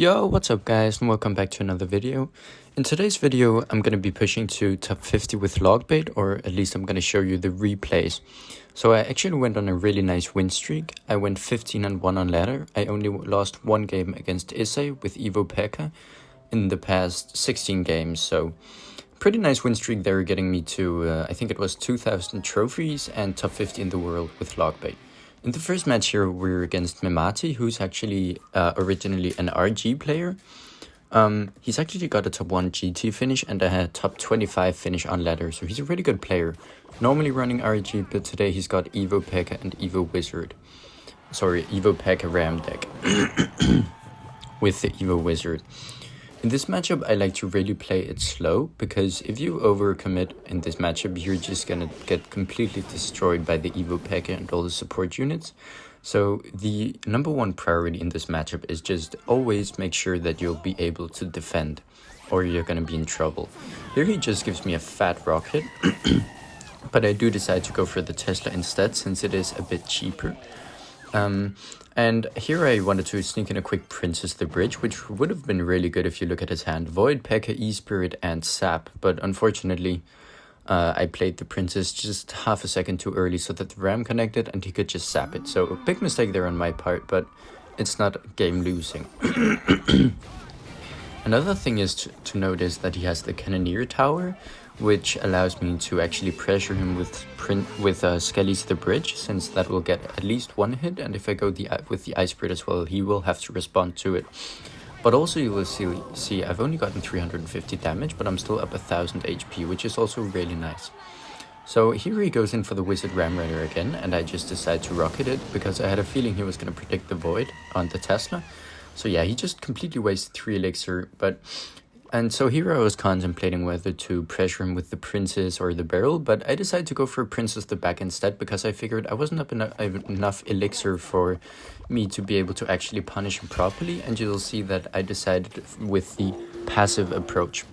Yo, what's up guys and welcome back to another video. In today's video I'm going to be pushing to top 50 with Logbait, or at least I'm going to show you the replays. So I actually went on a really nice win streak. I went 15-1 on ladder. I only lost one game against Issei with Evo Pekka in the past 16 games. So pretty nice win streak there, getting me to I think it was 2,000 trophies and top 50 in the world with Logbait. In the first match here, we're against Memati, who's actually originally an RG player. He's actually got a top 1 GT finish and a top 25 finish on ladder, so he's a really good player. Normally running RG, but today he's got Evo Pekka and Evo Wizard. Sorry, Evo Pekka Ram deck with the Evo Wizard. In this matchup, I like to really play it slow, because if you overcommit in this matchup, you're just gonna get completely destroyed by the Evo Pekka and all the support units. So the number one priority in this matchup is just always make sure that you'll be able to defend, or you're gonna be in trouble. Here he just gives me a fat rocket, but I do decide to go for the Tesla instead, since it is a bit cheaper. And here I wanted to sneak in a quick Princess the Bridge, which would have been really good if you look at his hand. Void, Pekka, E-Spirit and Sap, but unfortunately I played the Princess just half a second too early so that the Ram connected and he could just sap it. So a big mistake there on my part, but it's not game losing. Another thing is to notice that he has the Cannoneer Tower, which allows me to actually pressure him with Skelly's the Bridge, since that will get at least one hit, and if I go with the Ice Spirit as well, he will have to respond to it. But also you will see I've only gotten 350 damage, but I'm still up 1000 HP, which is also really nice. So here he goes in for the Wizard Ram Rider again, and I just decide to rocket it, because I had a feeling he was going to predict the Void on the Tesla. So yeah, he just completely wasted 3 elixir, and so here I was contemplating whether to pressure him with the Princess or the Barrel, but I decided to go for Princess the back instead, because I figured I wasn't up enough elixir for me to be able to actually punish him properly, and you'll see that I decided with the passive approach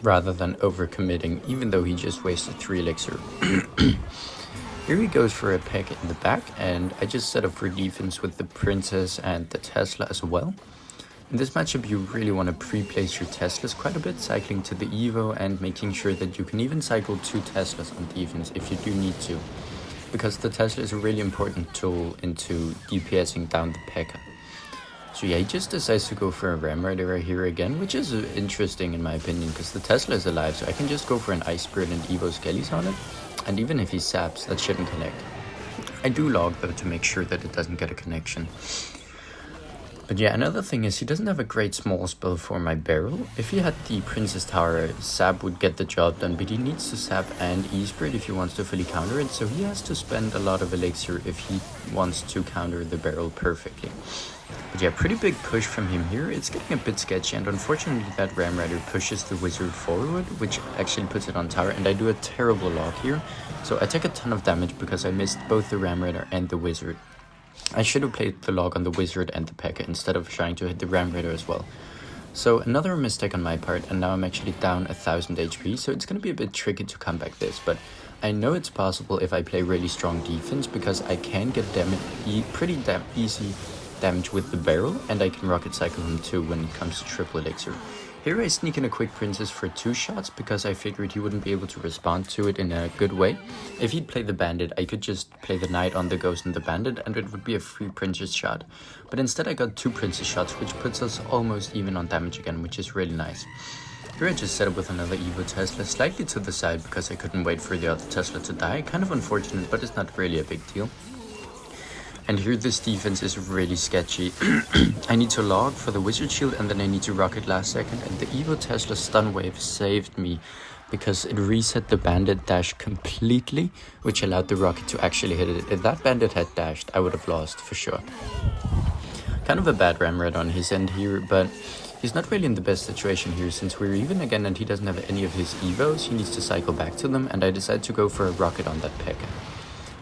rather than overcommitting, even though he just wasted 3 elixir. Here he goes for a Pekka in the back, and I just set up for defense with the Princess and the Tesla as well. In this matchup, you really want to pre-place your Teslas quite a bit, cycling to the Evo and making sure that you can even cycle 2 Teslas on defense if you do need to, because the Tesla is a really important tool into DPSing down the Pekka. So yeah, he just decides to go for a Ram Rider right here again, which is interesting in my opinion, because the Tesla is alive, so I can just go for an Ice Spirit and Evo Skellies on it, and even if he saps, that shouldn't connect. I do log though to make sure that it doesn't get a connection. But yeah, another thing is he doesn't have a great small spell for my Barrel. If he had the Princess Tower, Sap would get the job done, but he needs to Sap and E-Spirit if he wants to fully counter it, so he has to spend a lot of elixir if he wants to counter the Barrel perfectly. But yeah, pretty big push from him here. It's getting a bit sketchy, and unfortunately that Ram Rider pushes the Wizard forward, which actually puts it on tower, and I do a terrible lock here. So I take a ton of damage because I missed both the Ram Rider and the Wizard. I should have played the log on the Wizard and the Pekka instead of trying to hit the Ram Rider as well. So another mistake on my part, and now I'm actually down 1000 HP, so it's going to be a bit tricky to come back this, but I know it's possible if I play really strong defense, because I can get pretty easy damage with the Barrel, and I can rocket cycle him too when it comes to triple elixir. Here I sneak in a quick Princess for 2 shots, because I figured he wouldn't be able to respond to it in a good way. If he'd play the Bandit, I could just play the Knight on the Ghost and the Bandit, and it would be a free Princess shot. But instead I got 2 Princess shots, which puts us almost even on damage again, which is really nice. Here I just set up with another Evo Tesla, slightly to the side because I couldn't wait for the other Tesla to die. Kind of unfortunate, but it's not really a big deal. And here this defense is really sketchy. I need to log for the Wizard Shield, and then I need to rocket last second, and the Evo Tesla stun wave saved me, because it reset the Bandit dash completely, which allowed the rocket to actually hit it. If that Bandit had dashed, I would have lost for sure. Kind of a bad Ram Rider on his end here, but he's not really in the best situation here, since we're even again and he doesn't have any of his Evos. He needs to cycle back to them, and I decide to go for a rocket on that Pekka.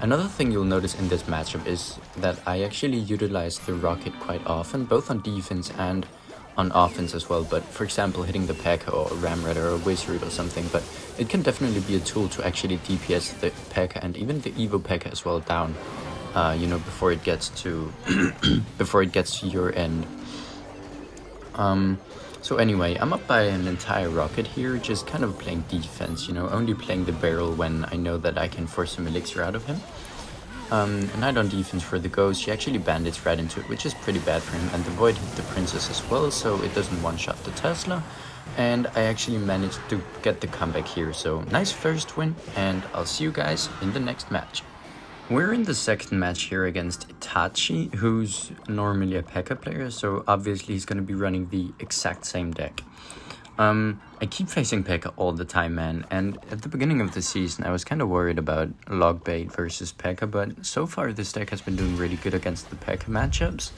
Another thing you'll notice in this matchup is that I actually utilize the rocket quite often, both on defense and on offense as well. But for example, hitting the Pekka or a Ram Rider or a Wizard or something, but it can definitely be a tool to actually DPS the Pekka and even the Evo Pekka as well down, you know, before it gets to before it gets to your end. So anyway, I'm up by an entire rocket here, just kind of playing defense, you know, only playing the barrel when I know that I can force some elixir out of him. And Knight on defense for the ghost, she actually bandits right into it, which is pretty bad for him, and the void hit the princess as well, so it doesn't one-shot the Tesla. And I actually managed to get the comeback here, so nice first win, and I'll see you guys in the next match. We're in the second match here against Itachi, who's normally a P.E.K.K.A player, so obviously he's going to be running the exact same deck. I keep facing P.E.K.K.A all the time, man, and at the beginning of the season I was kind of worried about Logbait versus P.E.K.K.A, but so far this deck has been doing really good against the P.E.K.K.A matchups.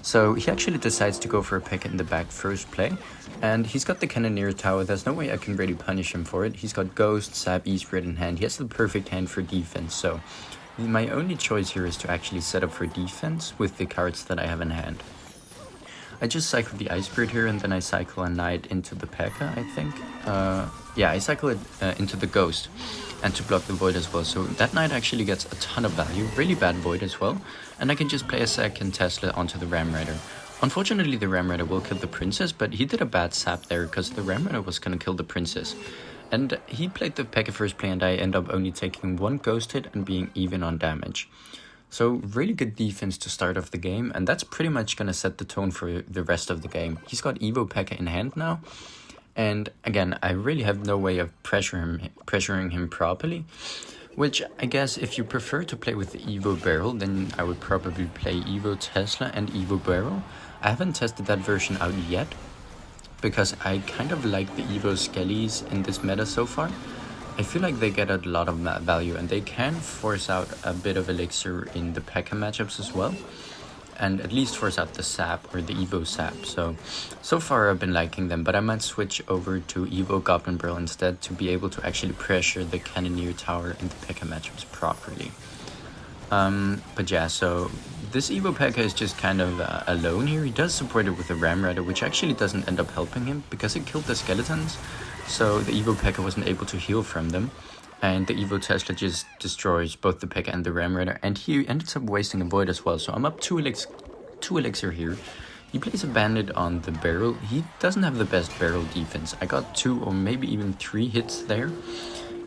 So he actually decides to go for a P.E.K.K.A in the back first play, and he's got the Cannoneer Tower. There's no way I can really punish him for it. He's got Ghost, Sap, E-Spirit in hand. He has the perfect hand for defense, so my only choice here is to actually set up for defense with the cards that I have in hand. I just cycle the Ice Spirit here, and then I cycle a Knight into the P.E.K.K.A, I think. Yeah, I cycle it into the Ghost, and to block the Void as well. So that Knight actually gets a ton of value, really bad Void as well, and I can just play a second Tesla onto the Ram Rider. Unfortunately, the Ram Rider will kill the Princess, but he did a bad sap there, because the Ram Rider was going to kill the Princess. And he played the P.E.K.K.A first play, and I end up only taking one Ghost hit and being even on damage. So really good defense to start off the game, and that's pretty much going to set the tone for the rest of the game. He's got Evo P.E.K.K.A in hand now, and again, I really have no way of pressuring him properly, which I guess if you prefer to play with the Evo Barrel, then I would probably play Evo Tesla and Evo Barrel. I haven't tested that version out yet, because I kind of like the Evo Skellies in this meta so far. I feel like they get a lot of value, and they can force out a bit of elixir in the P.E.K.K.A matchups as well, and at least force out the sap or the Evo sap. So far I've been liking them, but I might switch over to Evo Goblin Barrel instead to be able to actually pressure the Cannoneer Tower in the P.E.K.K.A matchups properly. But yeah, so this Evo P.E.K.K.A is just kind of alone here. He does support it with the Ram Rider, which actually doesn't end up helping him because it killed the skeletons. So the Evo P.E.K.K.A wasn't able to heal from them. And the Evo Tesla just destroys both the P.E.K.K.A and the Ram Rider. And he ends up wasting a Void as well. So I'm up 2 elixir here. He plays a Bandit on the barrel. He doesn't have the best barrel defense. I got 2 or maybe even 3 hits there.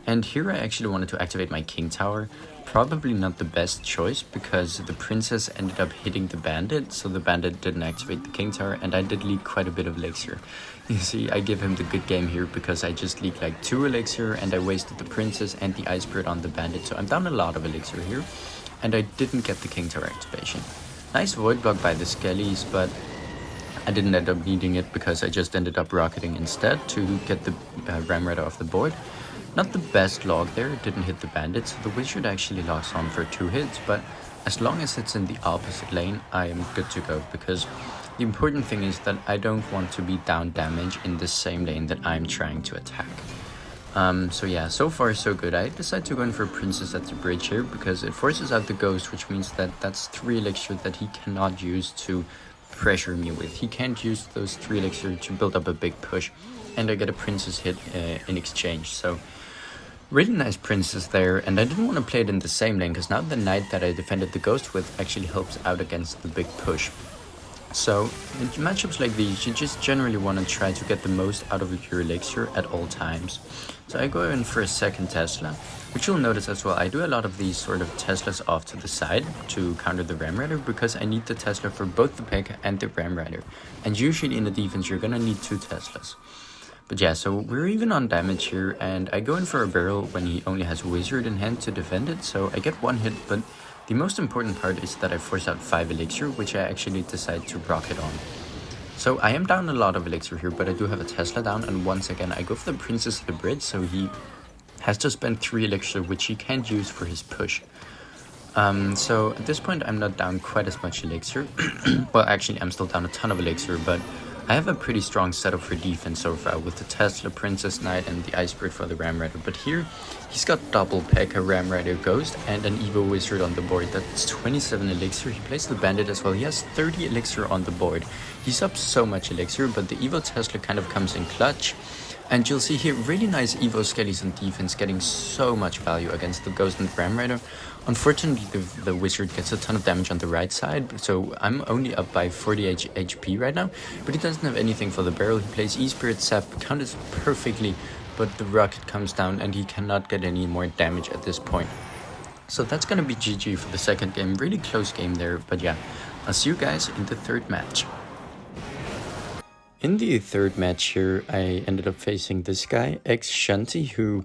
And here I actually wanted to activate my King Tower. Probably not the best choice because the Princess ended up hitting the Bandit, so the Bandit didn't activate the King Tower, and I did leak quite a bit of elixir. You see, I give him the good game here because I just leaked like 2 elixir and I wasted the Princess and the Ice Spirit on the Bandit, so I'm down a lot of elixir here, and I didn't get the King Tower activation. Nice Void block by the Skellies, but I didn't end up needing it because I just ended up rocketing instead to get the Ram Rider off the board. Not the best log there, it didn't hit the Bandit, so the Wizard actually locks on for 2 hits, but as long as it's in the opposite lane, I am good to go, because the important thing is that I don't want to be down damage in the same lane that I'm trying to attack. So yeah, so far so good. I decided to go in for Princess at the bridge here, because it forces out the Ghost, which means that that's 3 elixir that he cannot use to pressure me with. He can't use those 3 elixir to build up a big push, and I get a Princess hit in exchange, so really nice Princess there, and I didn't want to play it in the same lane because now the Knight that I defended the Ghost with actually helps out against the big push. So in matchups like these, you just generally want to try to get the most out of your elixir at all times. So I go in for a second Tesla, which you'll notice as well, I do a lot of these sort of Teslas off to the side to counter the Ram Rider because I need the Tesla for both the P.E.K.K.A and the Ram Rider. And usually in the defense, you're gonna need 2 Teslas. But yeah, so we're even on damage here, and I go in for a barrel when he only has Wizard in hand to defend it, so I get 1 hit, but the most important part is that I force out 5 elixir, which I actually decide to rocket on. So I am down a lot of elixir here, but I do have a Tesla down, and once again I go for the Princess of the Bridge, so he has to spend 3 elixir, which he can't use for his push. So at this point I'm not down quite as much elixir. Well, actually I'm still down a ton of elixir, but I have a pretty strong setup for defense so far with the Tesla, Princess, Knight, and the Ice Spirit for the Ram Rider. But here, he's got double P.E.K.K.A, Ram Rider, Ghost, and an Evo Wizard on the board. That's 27 elixir. He plays the Bandit as well. He has 30 elixir on the board. He's up so much elixir, but the Evo Tesla kind of comes in clutch. And you'll see here, really nice Evo Skellies on defense, getting so much value against the Ghost and Ram Rider. Unfortunately, the wizard gets a ton of damage on the right side, so I'm only up by 40 HP right now, but he doesn't have anything for the barrel. He plays E-Spirit Sap, counters perfectly, but the rocket comes down and he cannot get any more damage at this point. So that's gonna be GG for the second game. Really close game there, but yeah, I'll see you guys in the third match. In the third match here, I ended up facing this guy, X-Shanty, who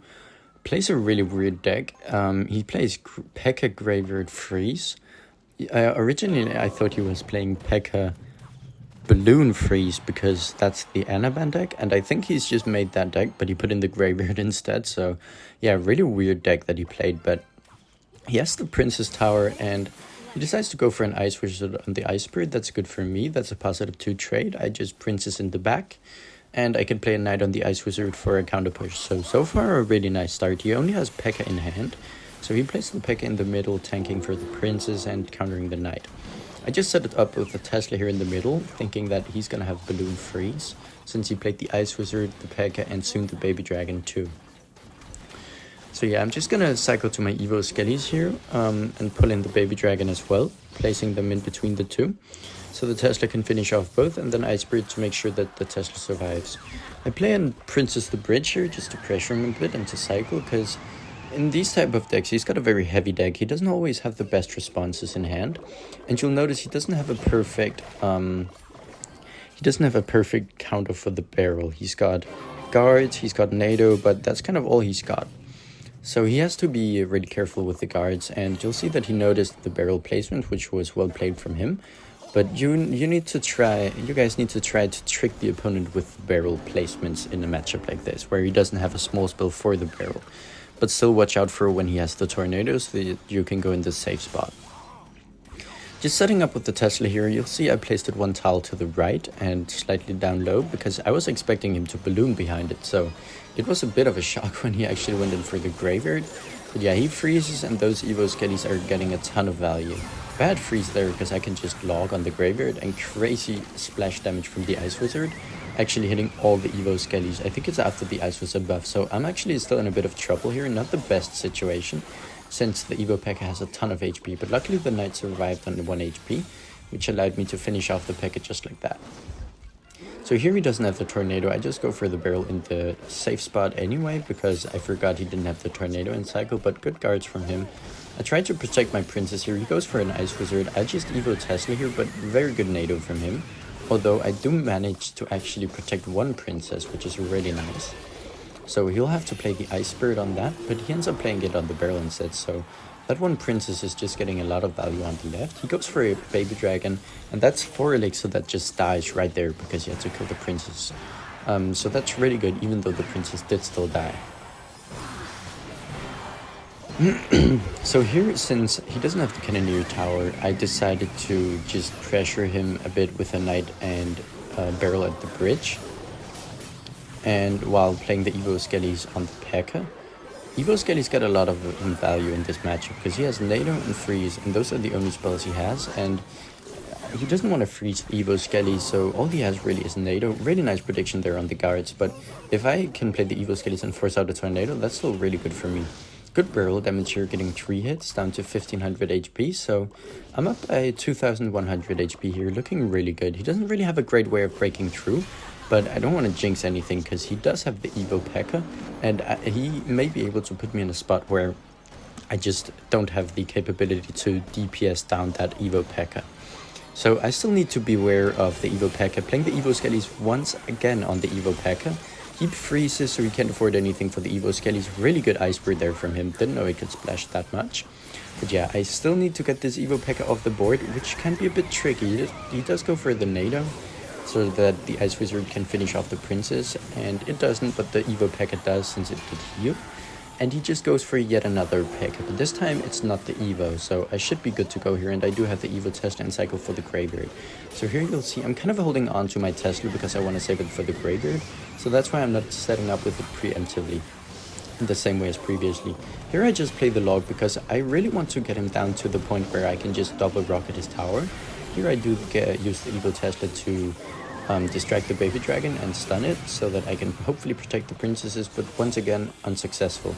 plays a really weird deck. He plays P.E.K.K.A. Graveyard Freeze. Originally, I thought he was playing P.E.K.K.A. Balloon Freeze because that's the Anaban deck, and I think he's just made that deck, but he put in the Graveyard instead. So yeah, really weird deck that he played, but he has the Princess Tower, and he decides to go for an Ice Wizard on the Ice Spirit. That's good for me. That's a +2 trade. I just Princess in the back, and I can play a Knight on the Ice Wizard for a counter push. So far a really nice start. He only has P.E.K.K.A. in hand, so he plays the P.E.K.K.A. in the middle, tanking for the Princess and countering the Knight. I just set it up with the Tesla here in the middle, thinking that he's gonna have Balloon Freeze, since he played the Ice Wizard, the P.E.K.K.A. and soon the Baby Dragon too. So yeah, I'm just gonna cycle to my Evo Skellies here and pull in the Baby Dragon as well, placing them in between the two, so the Tesla can finish off both, and then Ice Spirit to make sure that the Tesla survives. I play in Princess the Bridge here just to pressure him a bit and to cycle, because in these type of decks, he's got a very heavy deck. He doesn't always have the best responses in hand, and you'll notice he doesn't have a perfect counter for the barrel. He's got guards, he's got NATO, but that's kind of all he's got. So he has to be really careful with the guards, and you'll see that he noticed the barrel placement, which was well played from him. But you guys need to try to trick the opponent with barrel placements in a matchup like this, where he doesn't have a small spell for the barrel. But still watch out for when he has the tornadoes, so that you can go in the safe spot. Just setting up with the Tesla here, you'll see I placed it one tile to the right and slightly down low, because I was expecting him to balloon behind it, so it was a bit of a shock when he actually went in for the Graveyard. But yeah, he freezes, and those Evo Skellies are getting a ton of value. Bad freeze there, because I can just log on the Graveyard, and crazy splash damage from the Ice Wizard, actually hitting all the Evo Skellies. I think it's after the Ice Wizard buff, so I'm actually still in a bit of trouble here. Not the best situation, since the Evo P.E.K.K.A. has a ton of HP, but luckily the Knight survived on 1 HP, which allowed me to finish off the P.E.K.K.A. just like that. So here he doesn't have the tornado. I just go for the barrel in the safe spot anyway, because I forgot he didn't have the tornado in cycle, but good guards from him. I tried to protect my Princess here. He goes for an Ice Wizard. I just Evo Tesla here, but very good NATO from him. Although I do manage to actually protect one Princess, which is really nice. So he'll have to play the Ice Spirit on that, but he ends up playing it on the barrel instead, so that one Princess is just getting a lot of value on the left. He goes for a Baby Dragon, and that's 4 elixir that just dies right there because he had to kill the Princess. So that's really good, even though the Princess did still die. So here, since he doesn't have the Cannoneer Tower, I decided to just pressure him a bit with a Knight and barrel at the bridge. And while playing the Evo Skellies on the P.E.K.K.A. Evo Skellies got a lot of value in this matchup, because he has NATO and Freeze, and those are the only spells he has, and he doesn't want to freeze the Evo Skellies, so all he has really is NATO. Really nice prediction there on the guards, but if I can play the Evo Skellies and force out a tornado, that's still really good for me. Good barrel damage here, getting 3 hits, down to 1500 HP, so I'm up by 2100 HP here, looking really good. He doesn't really have a great way of breaking through, but I don't want to jinx anything, because he does have the Evo P.E.K.K.A. and he may be able to put me in a spot where I just don't have the capability to DPS down that Evo P.E.K.K.A. So I still need to beware of the Evo P.E.K.K.A. Playing the Evo Skellies once again on the Evo P.E.K.K.A. He freezes, so he can't afford anything for the Evo Skellies. Really good Ice Bird there from him. Didn't know he could splash that much. But yeah, I still need to get this Evo P.E.K.K.A. off the board, which can be a bit tricky. He does go for the NATO, so that the Ice Wizard can finish off the Princess, and it doesn't, but the Evo P.E.K.K.A. does, since it did heal. And he just goes for yet another P.E.K.K.A., but this time it's not the Evo, so I should be good to go here, and I do have the Evo Tesla and cycle for the Graveyard. So here you'll see I'm kind of holding on to my Tesla because I want to save it for the Graveyard, so that's why I'm not setting up with it preemptively in the same way as previously. Here I just play the Log because I really want to get him down to the point where I can just double rocket his tower. Here I do use the Evo Tesla to distract the Baby Dragon and stun it, so that I can hopefully protect the Princesses, but once again, unsuccessful.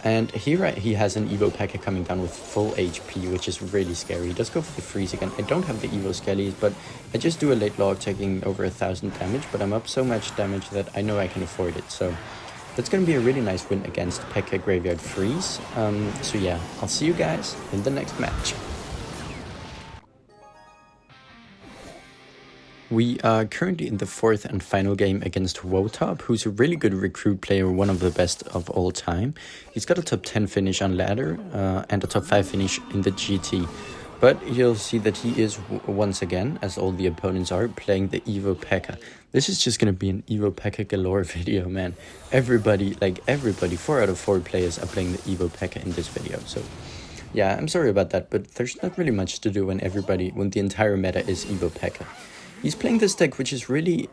And here he has an Evo P.E.K.K.A coming down with full HP, which is really scary. He does go for the freeze again. I don't have the Evo Skellies, but I just do a late log taking over 1000 damage, but I'm up so much damage that I know I can afford it. So that's going to be a really nice win against P.E.K.K.A Graveyard Freeze. So yeah, I'll see you guys in the next match. We are currently in the 4th and final game against Wotop, who's a really good recruit player, one of the best of all time. He's got a top 10 finish on ladder and a top 5 finish in the GT. But you'll see that he is, once again, as all the opponents are, playing the Evo P.E.K.K.A. This is just going to be an Evo P.E.K.K.A galore video, man. Everybody, 4 out of 4 players are playing the Evo P.E.K.K.A in this video. So yeah, I'm sorry about that, but there's not really much to do when the entire meta is Evo P.E.K.K.A. He's playing this deck, which is really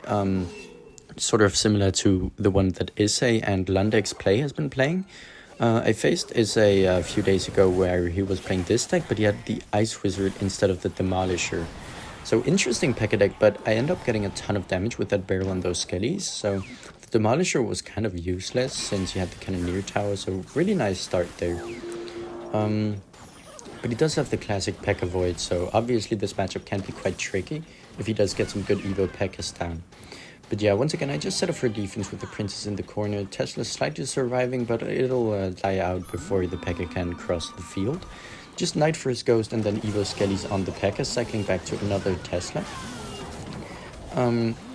sort of similar to the one that Issei and Lundex Play has been playing. I faced Issei a few days ago where he was playing this deck, but he had the Ice Wizard instead of the Demolisher. So interesting P.E.K.K.A deck, but I end up getting a ton of damage with that barrel on those Skellies. So the Demolisher was kind of useless since he had the Cannoneer Tower, so really nice start there. But he does have the classic P.E.K.K.A Void, so obviously this matchup can be quite tricky if he does get some good Evo P.E.K.K.As down. But yeah, once again, I just set up for defense with the Princess in the corner. Tesla's slightly surviving, but it'll die out before the P.E.K.K.A can cross the field. Just Knight for his Ghost and then Evo Skellies on the P.E.K.K.A, cycling back to another Tesla.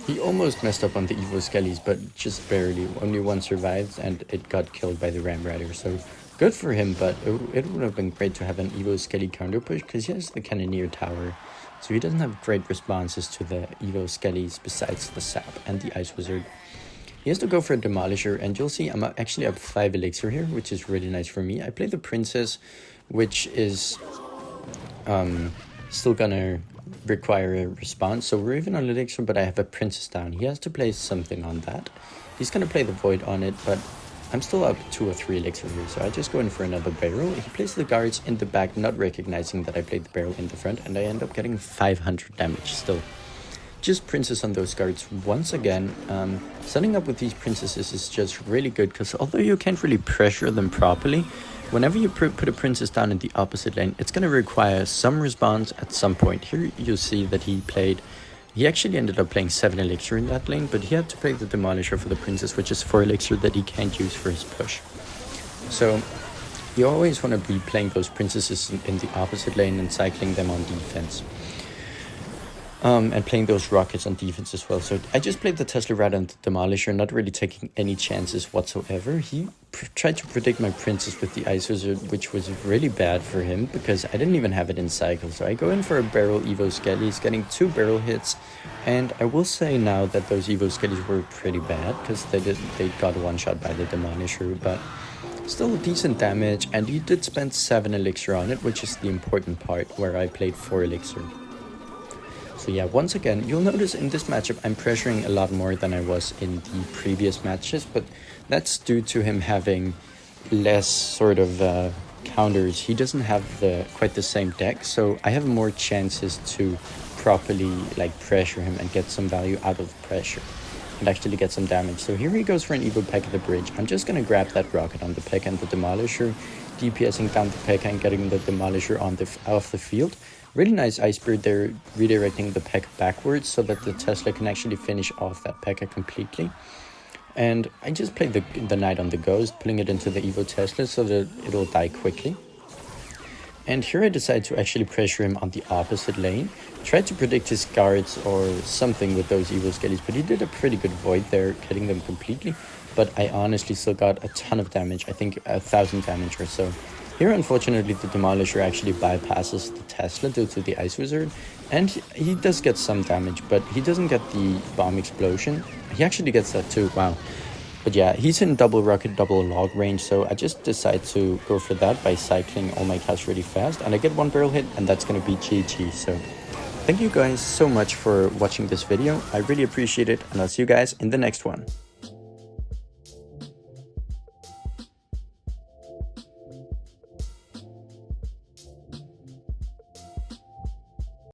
He almost messed up on the Evo Skellies, but just barely. Only one survived and it got killed by the Ram Rider, so good for him, but it would have been great to have an Evo Skelly counter push because he has the Cannoneer Tower. So he doesn't have great responses to the Evo Skellies besides the Sap and the Ice Wizard. He has to go for a Demolisher, and you'll see I'm actually up 5 Elixir here, which is really nice for me. I play the Princess, which is still gonna require a response. So we're even on Elixir, but I have a Princess down. He has to play something on that. He's gonna play the Void on it, but I'm still up 2 or 3 Elixir here, so I just go in for another barrel. He plays the guards in the back, not recognizing that I played the barrel in the front, and I end up getting 500 damage still. Just Princess on those guards once again. Setting up with these Princesses is just really good, because although you can't really pressure them properly, whenever you put a Princess down in the opposite lane, it's going to require some response at some point. Here you see that he actually ended up playing 7 Elixir in that lane, but he had to play the Demolisher for the Princess, which is 4 Elixir that he can't use for his push. So you always want to be playing those Princesses in the opposite lane and cycling them on defense. And playing those rockets on defense as well. So I just played the Tesla Rat and the Demolisher, not really taking any chances whatsoever. He tried to predict my Princess with the Ice Wizard, which was really bad for him because I didn't even have it in cycle. So I go in for a barrel Evo Skellies, getting 2 barrel hits. And I will say now that those Evo Skellies were pretty bad because they got one shot by the Demolisher, but still decent damage. And he did spend 7 Elixir on it, which is the important part, where I played 4 Elixir. So yeah, once again, you'll notice in this matchup I'm pressuring a lot more than I was in the previous matches, but that's due to him having less sort of counters. He doesn't have quite the same deck, so I have more chances to properly pressure him and get some value out of pressure and actually get some damage. So here he goes for an Evo P.E.K.K.A at the bridge. I'm just going to grab that rocket on the P.E.K.K.A and the Demolisher, DPSing down the P.E.K.K.A and getting the Demolisher off the field. Really nice Ice Spirit there, redirecting the P.E.K.K.A backwards so that the Tesla can actually finish off that P.E.K.K.A completely. And I just played the Knight on the Ghost, pulling it into the Evo Tesla so that it'll die quickly. And here I decided to actually pressure him on the opposite lane. Tried to predict his guards or something with those Evo Skellies, but he did a pretty good Void there, killing them completely. But I honestly still got a ton of damage, I think 1,000 damage or so. Here, unfortunately, the Demolisher actually bypasses the Tesla due to the Ice Wizard, and he does get some damage, but he doesn't get the Bomb Explosion. He actually gets that too, wow. But yeah, he's in double rocket, double log range, so I just decide to go for that by cycling all my casts really fast, and I get 1 barrel hit, and that's going to be GG. So thank you guys so much for watching this video. I really appreciate it, and I'll see you guys in the next one.